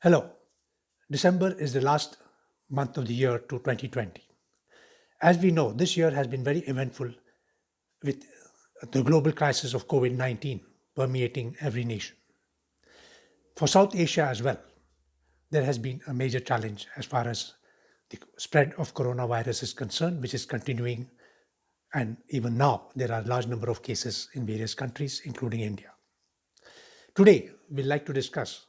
Hello. December is the last month of the year to 2020. As we know, this year has been very eventful with the global crisis of COVID-19 permeating every nation. For South Asia as well, there has been a major challenge as far as the spread of coronavirus is concerned, which is continuing. And even now, there are a large number of cases in various countries, including India. Today, we'd like to discuss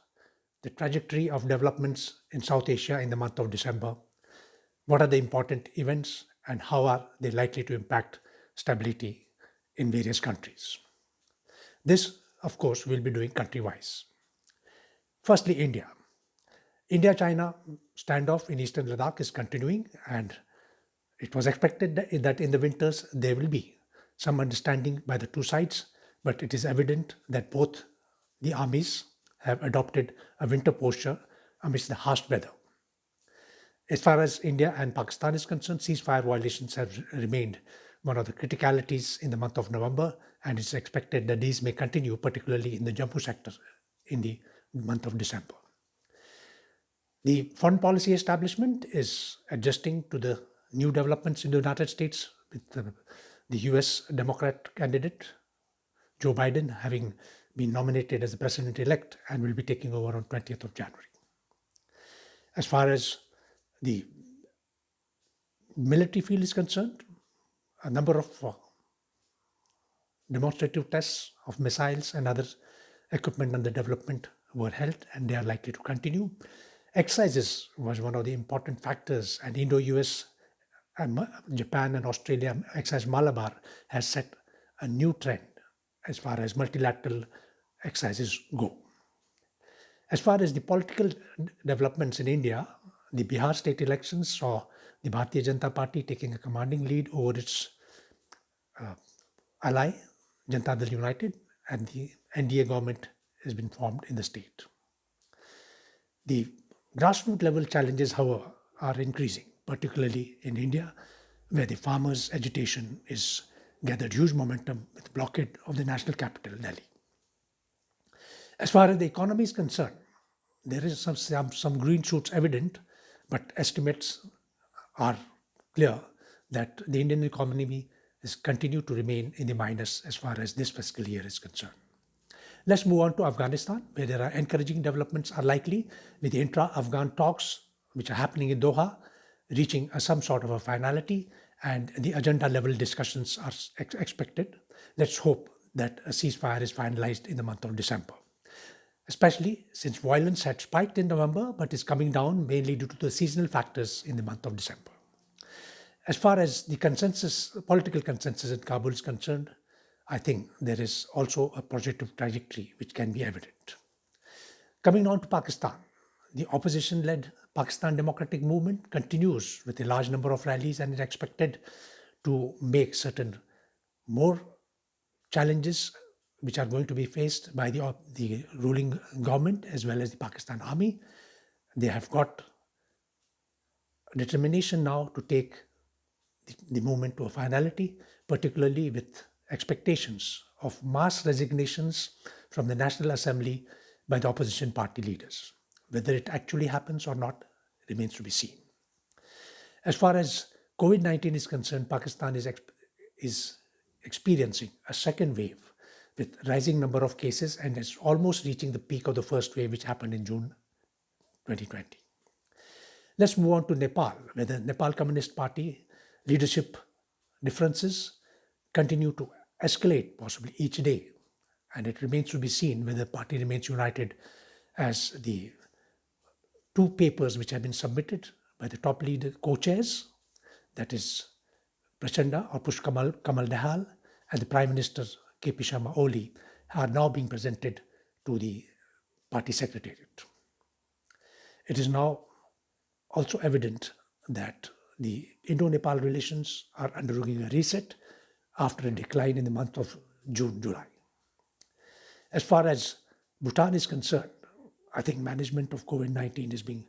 the trajectory of developments in South Asia in the month of December. What are the important events and how are they likely to impact stability in various countries? This, of course, we'll be doing country-wise. Firstly, India. India-China standoff in eastern Ladakh is continuing, and it was expected that in the winters there will be some understanding by the two sides, but it is evident that both the armies have adopted a winter posture amidst the harsh weather. As far as India and Pakistan is concerned, ceasefire violations have remained one of the criticalities in the month of November, and it's expected that these may continue, particularly in the Jammu sector in the month of December. The foreign policy establishment is adjusting to the new developments in the United States with the US Democrat candidate, Joe Biden, having been nominated as the president-elect and will be taking over on 20th of January. As far as the military field is concerned, a number of demonstrative tests of missiles and other equipment under development were held, and they are likely to continue. Exercises was one of the important factors, and Indo-US and Japan and Australia exercise Malabar has set a new trend as far as multilateral exercises go. As far as the political developments in India, the Bihar state elections saw the Bharatiya Janata Party taking a commanding lead over its ally, Janata Dal United, and the NDA government has been formed in the state. The grassroots level challenges, however, are increasing, particularly in India, where the farmers' agitation is gathered huge momentum with blockade of the national capital, Delhi. As far as the economy is concerned, there is some green shoots evident, but estimates are clear that the Indian economy is continue to remain in the minus as far as this fiscal year is concerned. Let's move on to Afghanistan, where there are encouraging developments are likely with the intra-Afghan talks, which are happening in Doha, reaching some sort of a finality, and the agenda level discussions are expected. Let's hope that a ceasefire is finalized in the month of December, especially since violence had spiked in November but is coming down mainly due to the seasonal factors in the month of December. As far as the political consensus in Kabul is concerned, I think there is also a positive trajectory which can be evident. Coming on to Pakistan, the opposition-led Pakistan Democratic Movement continues with a large number of rallies and is expected to make certain more challenges which are going to be faced by the ruling government as well as the Pakistan Army. They have got determination now to take the movement to a finality, particularly with expectations of mass resignations from the National Assembly by the opposition party leaders. Whether it actually happens or not remains to be seen. As far as COVID-19 is concerned, Pakistan is experiencing a second wave with rising number of cases and is almost reaching the peak of the first wave, which happened in June 2020. Let's move on to Nepal, where the Nepal Communist Party leadership differences continue to escalate possibly each day, and it remains to be seen whether the party remains united, as the two papers which have been submitted by the top leader co-chairs, that is Prachanda or Kamal Dahal and the Prime Minister KP Sharma Oli, are now being presented to the party secretariat. It is now also evident that the Indo-Nepal relations are undergoing a reset after a decline in the month of June, July. As far as Bhutan is concerned, I think management of COVID-19 is being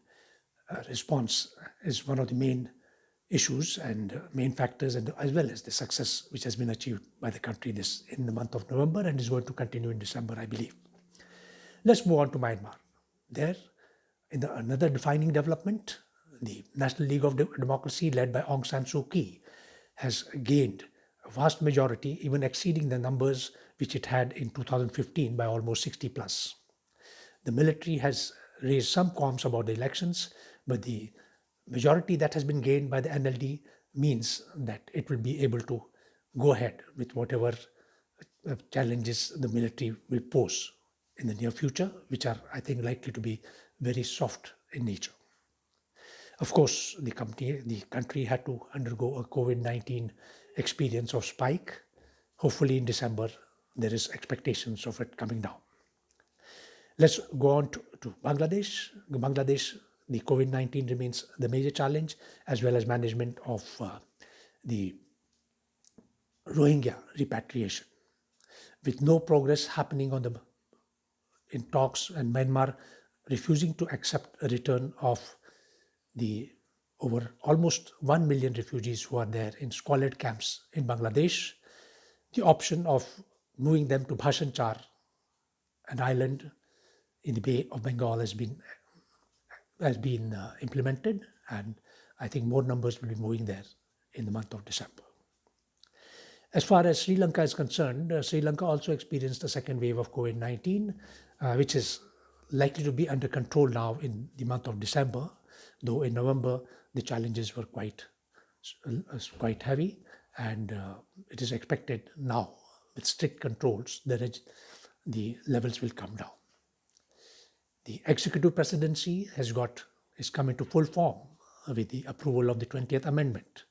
response is one of the main issues and main factors, and as well as the success which has been achieved by the country in the month of November and is going to continue in December, I believe. Let's move on to Myanmar. There, Another defining development, the National League of Democracy, led by Aung San Suu Kyi, has gained a vast majority, even exceeding the numbers which it had in 2015 by almost 60 plus. The military has raised some qualms about the elections, but the majority that has been gained by the NLD means that it will be able to go ahead with whatever challenges the military will pose in the near future, which are, I think, likely to be very soft in nature. Of course, the country had to undergo a COVID-19 experience of spike. Hopefully in December, there is expectations of it coming down. Let's go on to Bangladesh. Bangladesh, the COVID-19 remains the major challenge, as well as management of the Rohingya repatriation. With no progress happening in talks, and Myanmar refusing to accept a return of the over almost 1 million refugees who are there in squalid camps in Bangladesh, the option of moving them to Bhashan Char, an island in the Bay of Bengal, has been implemented, and I think more numbers will be moving there in the month of December. As far as Sri Lanka is concerned, Sri Lanka also experienced a second wave of COVID-19, which is likely to be under control now in the month of December, though in November the challenges were quite heavy, and it is expected now with strict controls that the levels will come down. The executive presidency is come into full form with the approval of the 20th Amendment.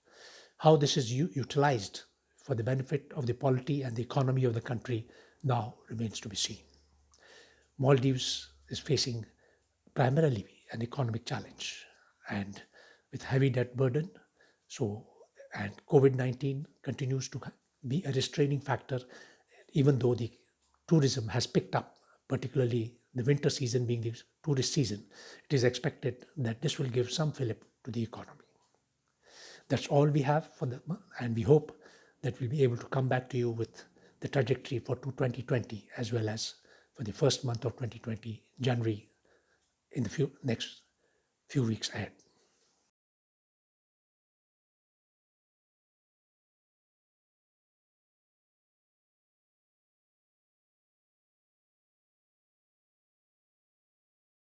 How this is utilized for the benefit of the polity and the economy of the country now remains to be seen. Maldives is facing primarily an economic challenge, and with heavy debt burden, and COVID-19 continues to be a restraining factor, even though the tourism has picked up, particularly the winter season being the tourist season. It is expected that this will give some fillip to the economy. That's all we have and we hope that we'll be able to come back to you with the trajectory for 2020, as well as for the first month of 2020, January, in the next few weeks ahead.